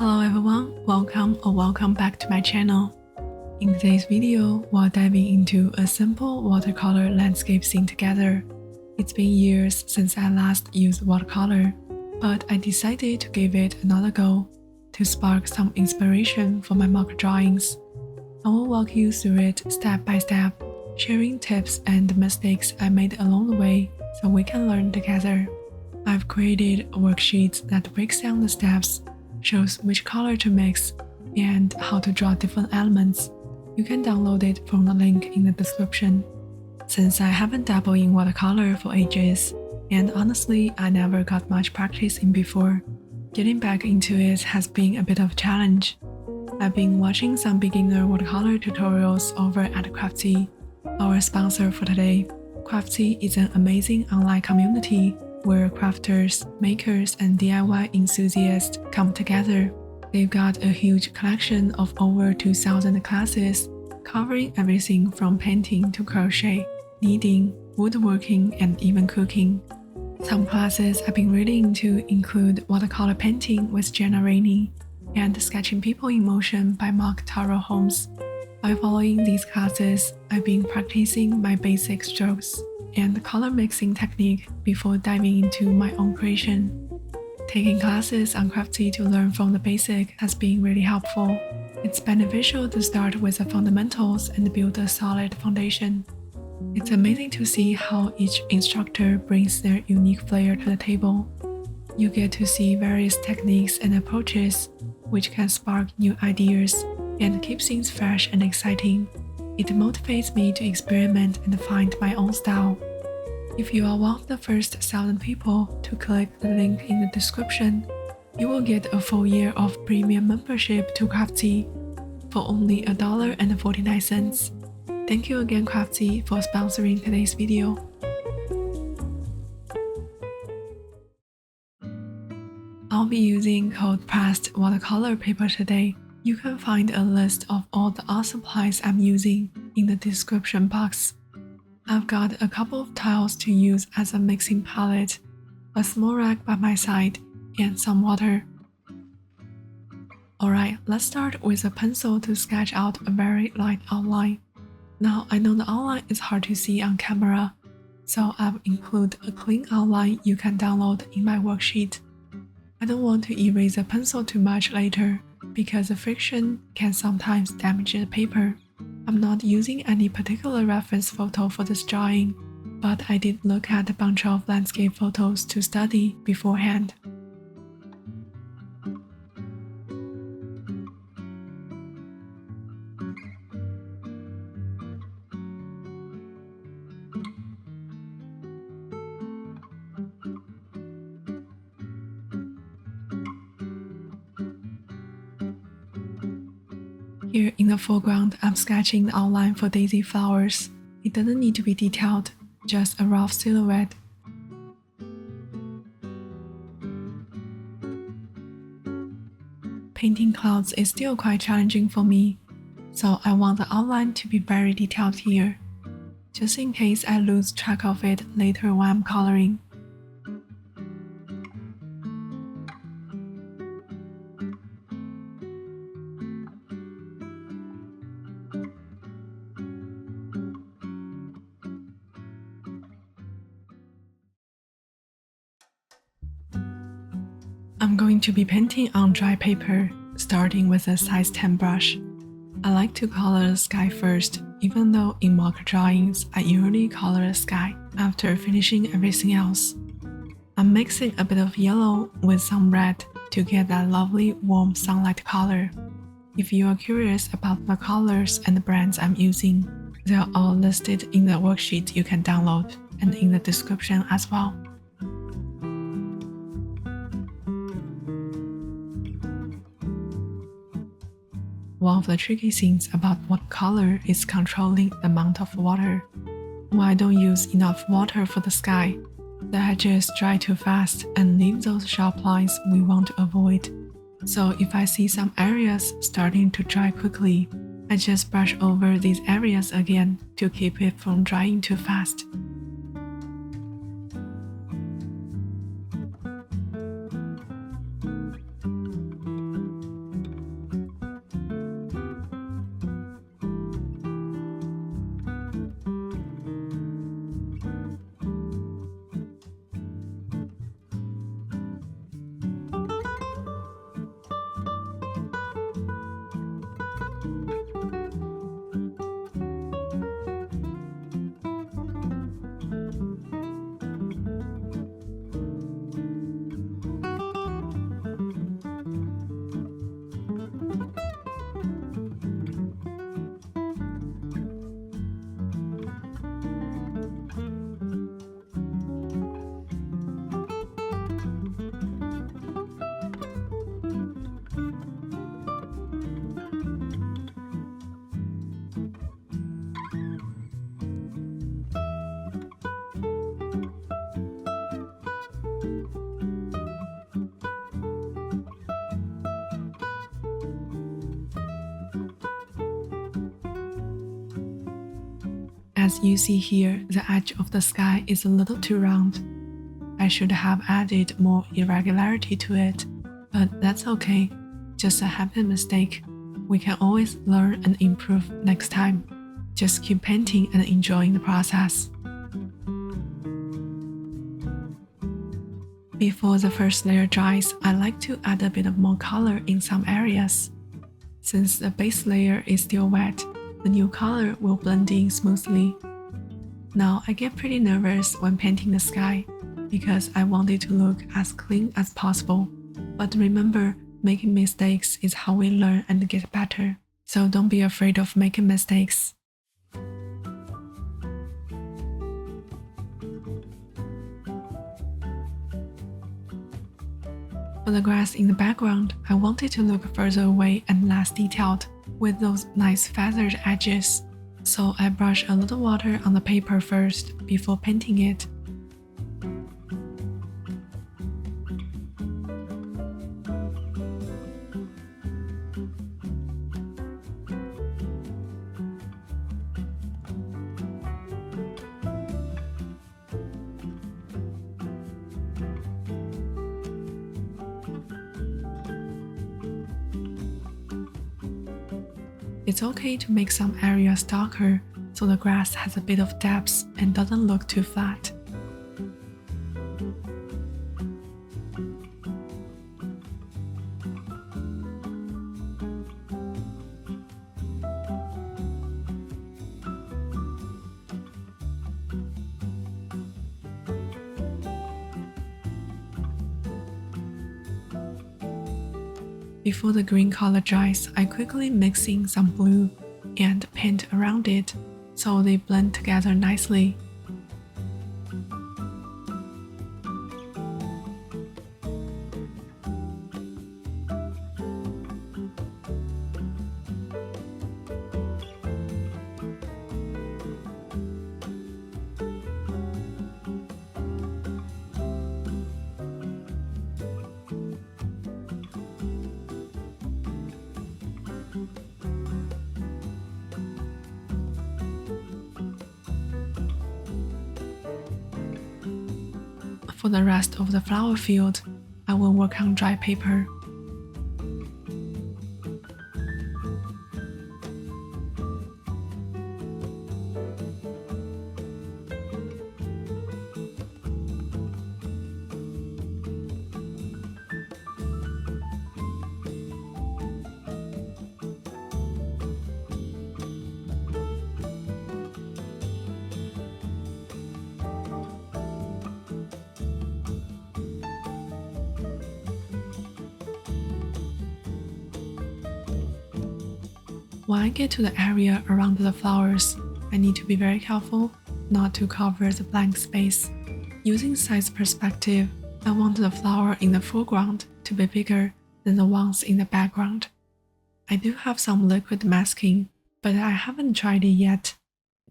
Hello everyone, welcome back to my channel. In today's video, we're diving into a simple watercolor landscape scene together. It's been years since I last used watercolor, but I decided to give it another go to spark some inspiration for my mock drawings. I will walk you through it step by step, sharing tips and mistakes I made along the way so we can learn together. I've created worksheets that breaks down the steps, shows which color to mix, and how to draw different elements. You can download it from the link in the description. Since I haven't dabbled in watercolor for ages, and honestly I never got much practice in before, getting back into it has been a bit of a challenge. I've been watching some beginner watercolor tutorials over at Craftsy, our sponsor for today. Craftsy is an amazing online community where crafters, makers, and DIY enthusiasts come together. They've got a huge collection of over 2,000 classes, covering everything from painting to crochet, knitting, woodworking, and even cooking. Some classes I've been really into include watercolor painting with Jenna Rainey and sketching people in motion by Mark Taro Holmes. By following these classes, I've been practicing my basic strokes and color mixing technique before diving into my own creation. Taking classes on Craftsy to learn from the basic has been really helpful. It's beneficial to start with the fundamentals and build a solid foundation. It's amazing to see how each instructor brings their unique flair to the table. You get to see various techniques and approaches, which can spark new ideas and keep things fresh and exciting. It motivates me to experiment and find my own style. If you are one of the first 1,000 people to click the link in the description, you will get a full year of premium membership to Craftsy for only $1.49. Thank you again, Craftsy, for sponsoring today's video. I'll be using cold pressed watercolor paper today. You can find a list of all the art supplies I'm using in the description box. I've got a couple of tiles to use as a mixing palette, a small rack by my side, and some water. Alright, let's start with a pencil to sketch out a very light outline. Now I know the outline is hard to see on camera, so I've included a clean outline you can download in my worksheet. I don't want to erase the pencil too much later, because the friction can sometimes damage the paper. I'm not using any particular reference photo for this drawing, but I did look at a bunch of landscape photos to study beforehand. Here in the foreground, I'm sketching the outline for daisy flowers. It doesn't need to be detailed, just a rough silhouette. Painting clouds is still quite challenging for me, so I want the outline to be very detailed here, just in case I lose track of it later when I'm coloring. I'm going to be painting on dry paper, starting with a size 10 brush. I like to color the sky first, even though in mock drawings I usually color the sky after finishing everything else. I'm mixing a bit of yellow with some red to get that lovely warm sunlight color. If you are curious about the colors and the brands I'm using, they are all listed in the worksheet you can download and in the description as well. One of the tricky things about watercolor is controlling the amount of water. When I don't use enough water for the sky, the edges dry too fast and leave those sharp lines we want to avoid. So if I see some areas starting to dry quickly, I just brush over these areas again to keep it from drying too fast. As you see here, the edge of the sky is a little too round. I should have added more irregularity to it, but that's okay, just a happy mistake. We can always learn and improve next time. Just keep painting and enjoying the process. Before the first layer dries, I like to add a bit of more color in some areas. Since the base layer is still wet, the new color will blend in smoothly. Now I get pretty nervous when painting the sky, because I want it to look as clean as possible. But remember, making mistakes is how we learn and get better. So don't be afraid of making mistakes. For the grass in the background, I want it to look further away and less detailed, with those nice feathered edges. So I brush a little water on the paper first before painting it. It's okay to make some areas darker so the grass has a bit of depth and doesn't look too flat. Before the green color dries, I quickly mix in some blue and paint around it so they blend together nicely. For the rest of the flower field, I will work on dry paper. When I get to the area around the flowers, I need to be very careful not to cover the blank space. Using size perspective, I want the flower in the foreground to be bigger than the ones in the background. I do have some liquid masking, but I haven't tried it yet.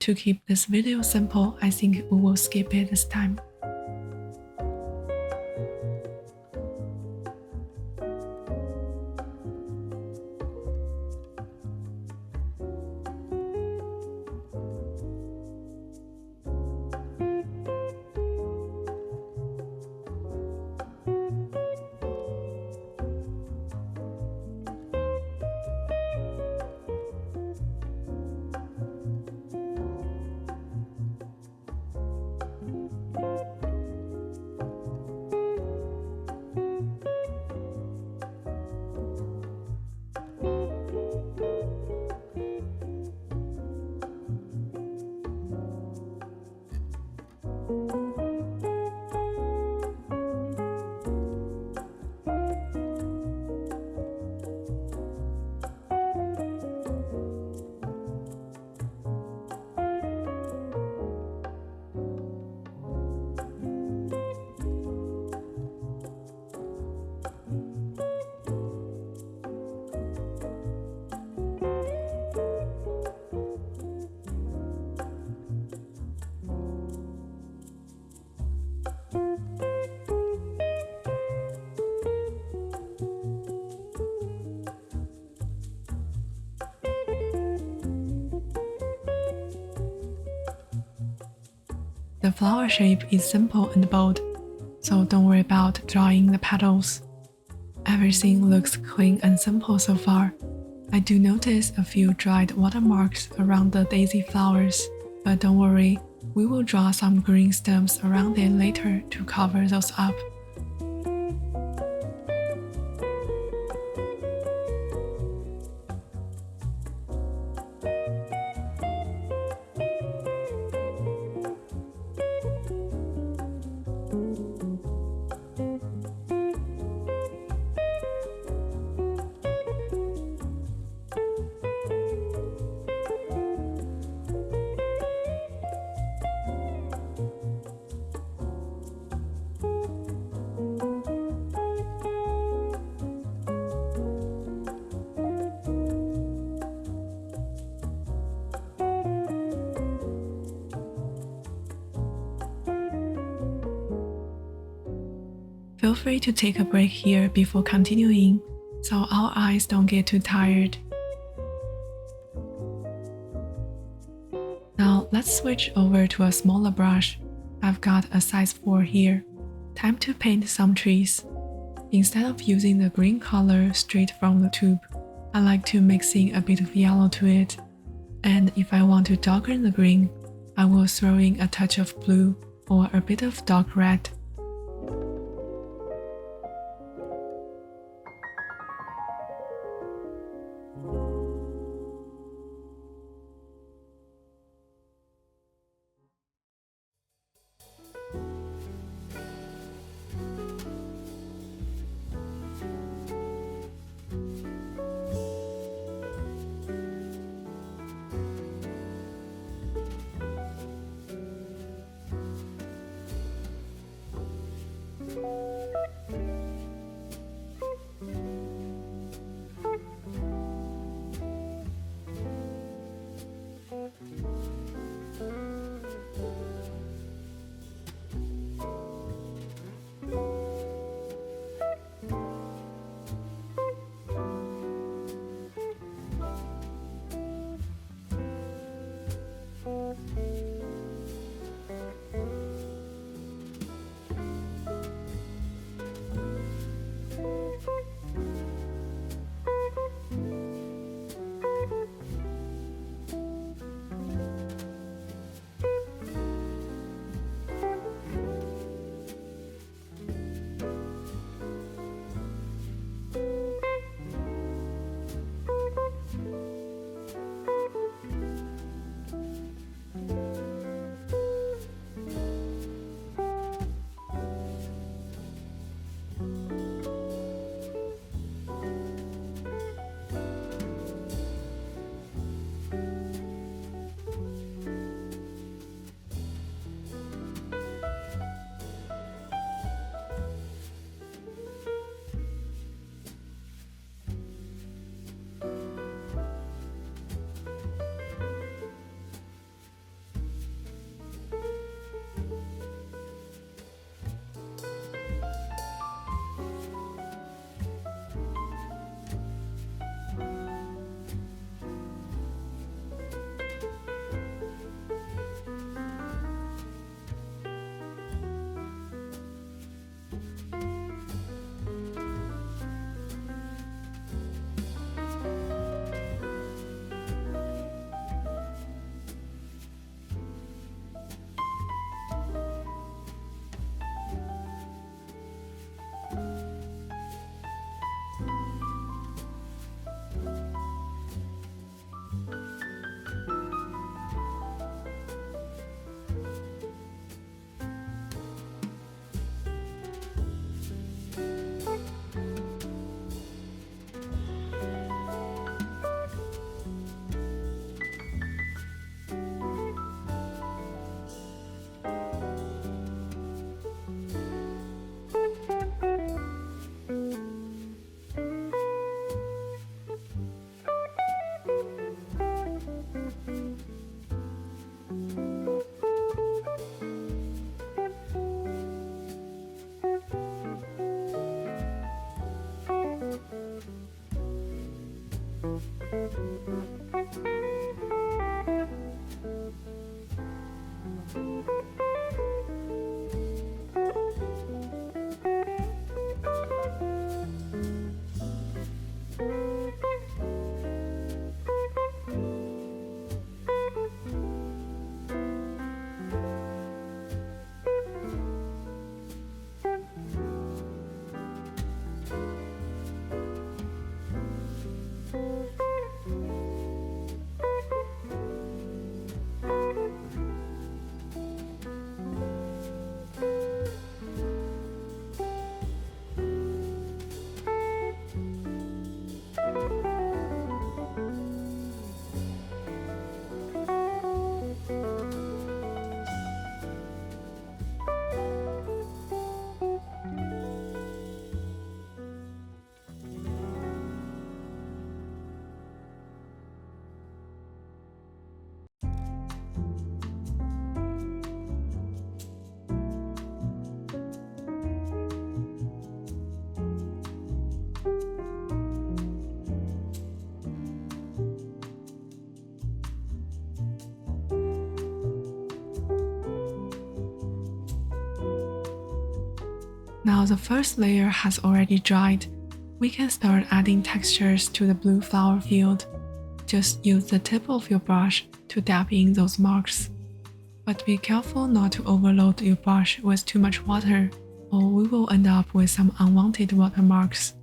To keep this video simple, I think we will skip it this time. The flower shape is simple and bold, so don't worry about drawing the petals. Everything looks clean and simple so far. I do notice a few dried watermarks around the daisy flowers, but don't worry, we will draw some green stems around it later to cover those up. Feel free to take a break here before continuing, so our eyes don't get too tired. Now let's switch over to a smaller brush. I've got a size 4 here. Time to paint some trees. Instead of using the green color straight from the tube, I like to mix in a bit of yellow to it. And if I want to darken the green, I will throw in a touch of blue or a bit of dark red. Now the first layer has already dried. We can start adding textures to the blue flower field. Just use the tip of your brush to dab in those marks. But be careful not to overload your brush with too much water, or we will end up with some unwanted watermarks.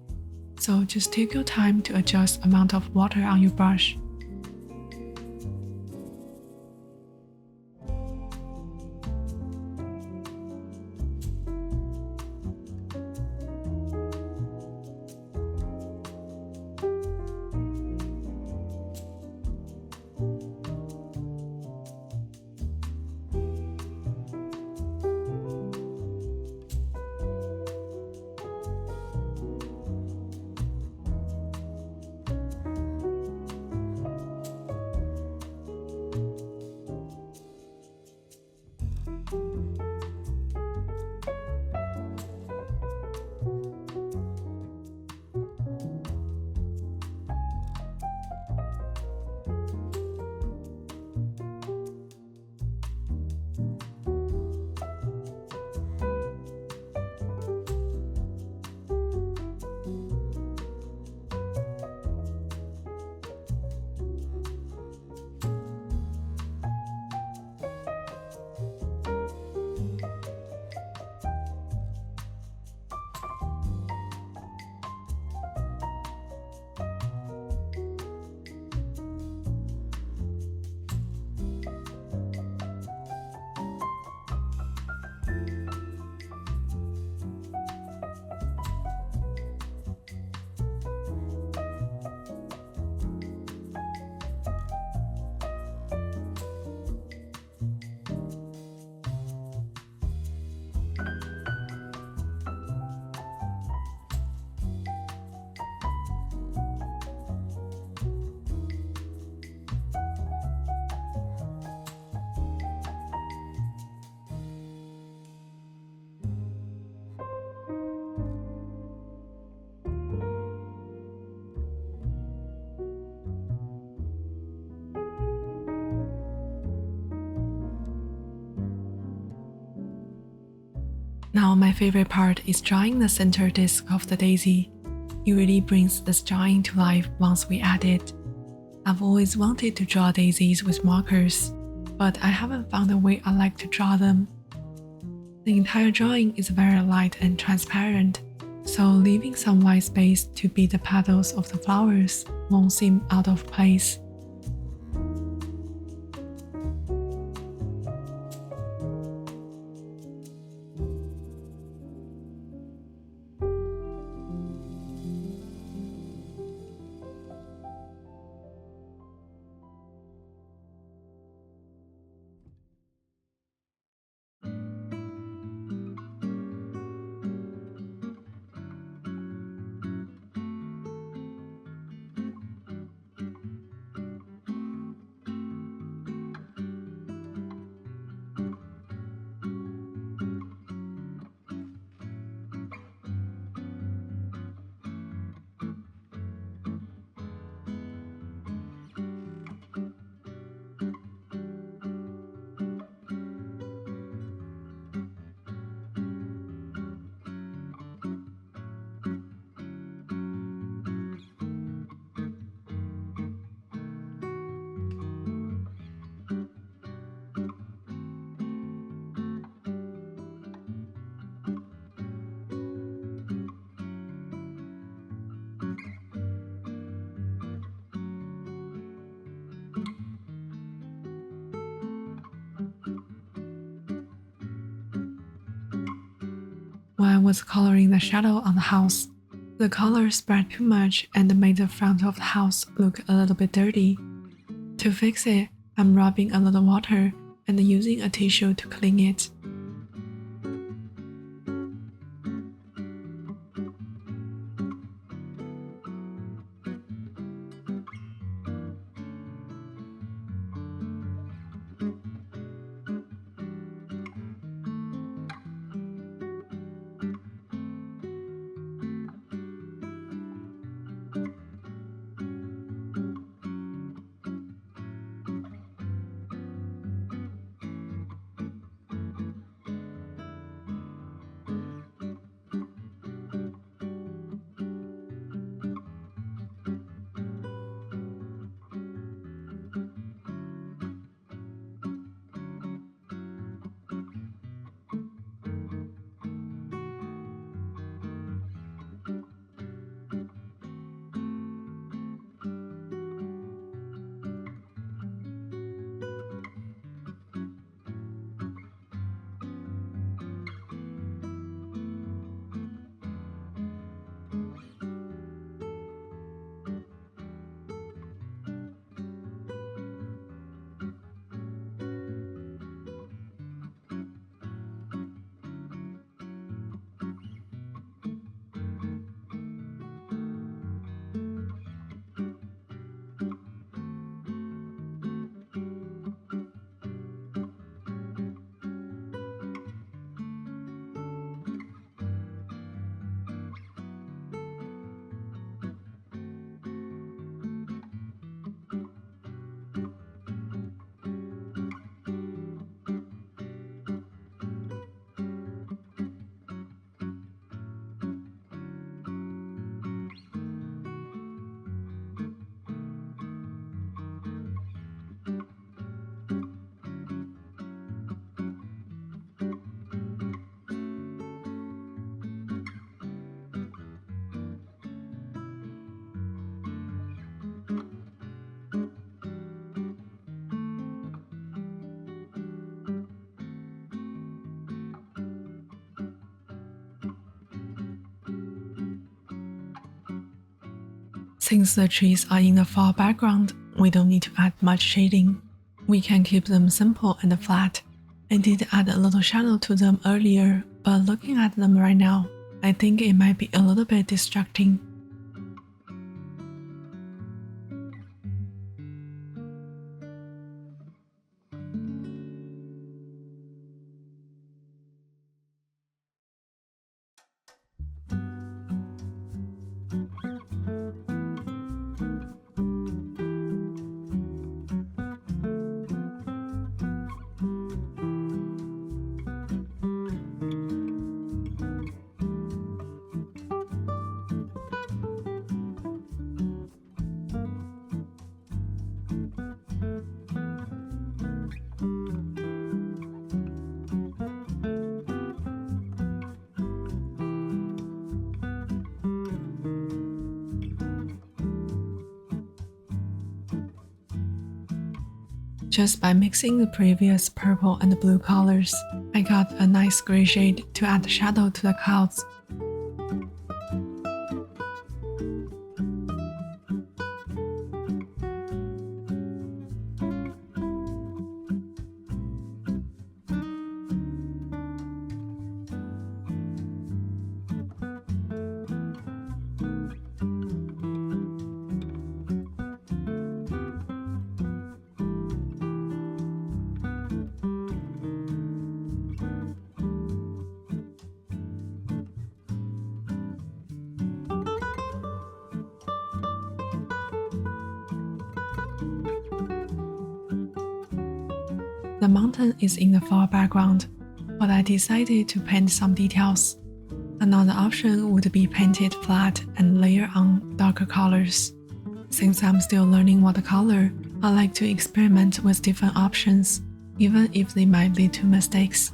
So just take your time to adjust the amount of water on your brush. Now my favorite part is drawing the center disc of the daisy. It really brings this drawing to life once we add it. I've always wanted to draw daisies with markers, but I haven't found a way I like to draw them. The entire drawing is very light and transparent, so leaving some white space to be the petals of the flowers won't seem out of place. when I was coloring the shadow on the house. The color spread too much and made the front of the house look a little bit dirty. To fix it, I'm rubbing a little water and using a tissue to clean it. Since the trees are in the far background, we don't need to add much shading. We can keep them simple and flat. I did add a little shadow to them earlier, but looking at them right now, I think it might be a little bit distracting. Just by mixing the previous purple and blue colors, I got a nice gray shade to add shadow to the clouds. The mountain is in the far background, but I decided to paint some details. Another option would be paint it flat and layer on darker colors. Since I'm still learning watercolor, I like to experiment with different options, even if they might lead to mistakes.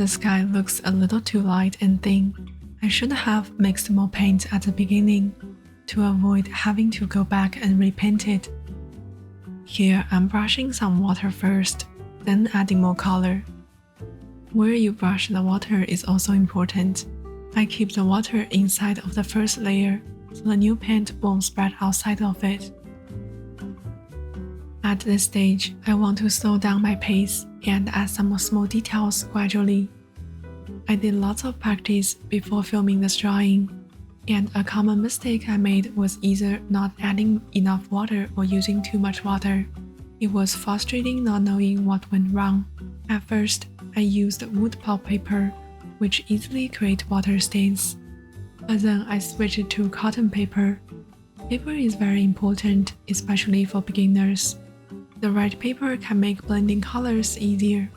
The sky looks a little too light and thin. I should have mixed more paint at the beginning to avoid having to go back and repaint it. Here I'm brushing some water first, then adding more color. Where you brush the water is also important. I keep the water inside of the first layer so the new paint won't spread outside of it. At this stage, I want to slow down my pace and add some more small details gradually. I did lots of practice before filming this drawing, and a common mistake I made was either not adding enough water or using too much water. It was frustrating not knowing what went wrong. At first, I used wood pulp paper, which easily create water stains. But then I switched to cotton paper. Paper is very important, especially for beginners. The right paper can make blending colors easier.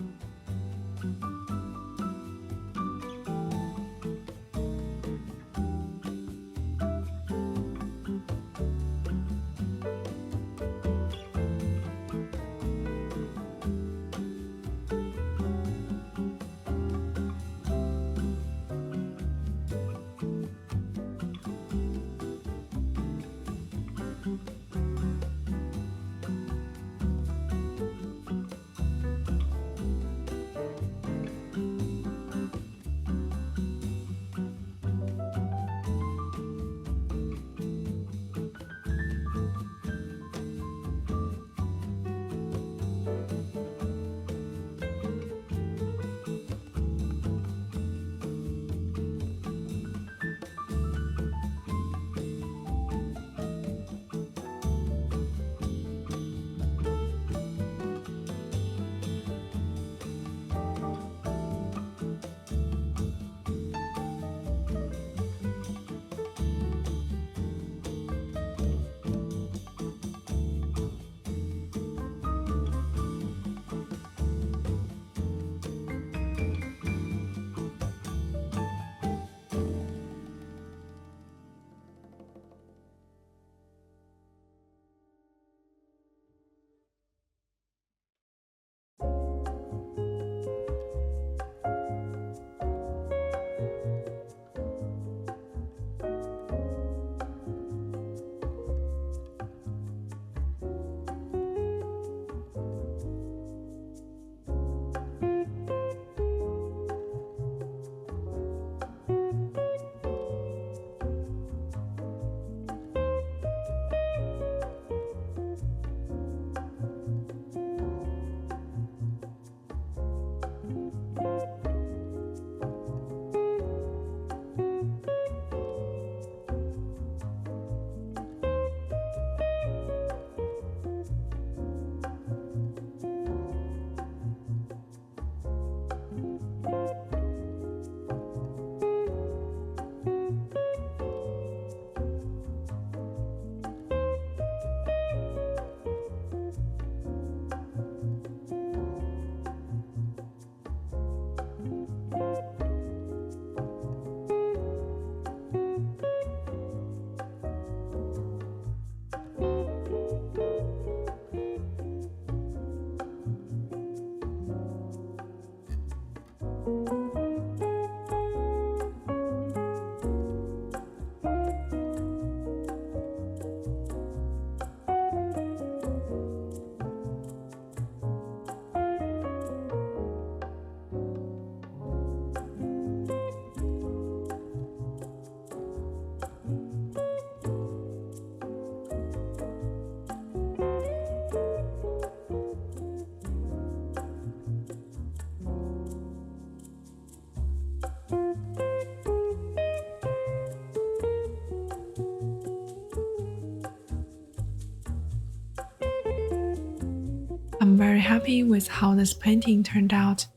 I'm very happy with how this painting turned out.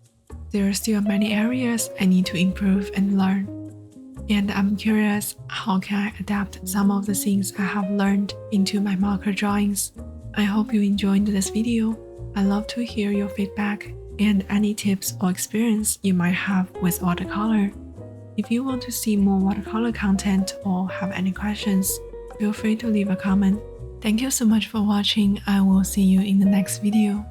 There are still many areas I need to improve and learn. And I'm curious, how can I adapt some of the things I have learned into my marker drawings? I hope you enjoyed this video. I love to hear your feedback and any tips or experience you might have with watercolor. If you want to see more watercolor content or have any questions, feel free to leave a comment. Thank you so much for watching. I will see you in the next video.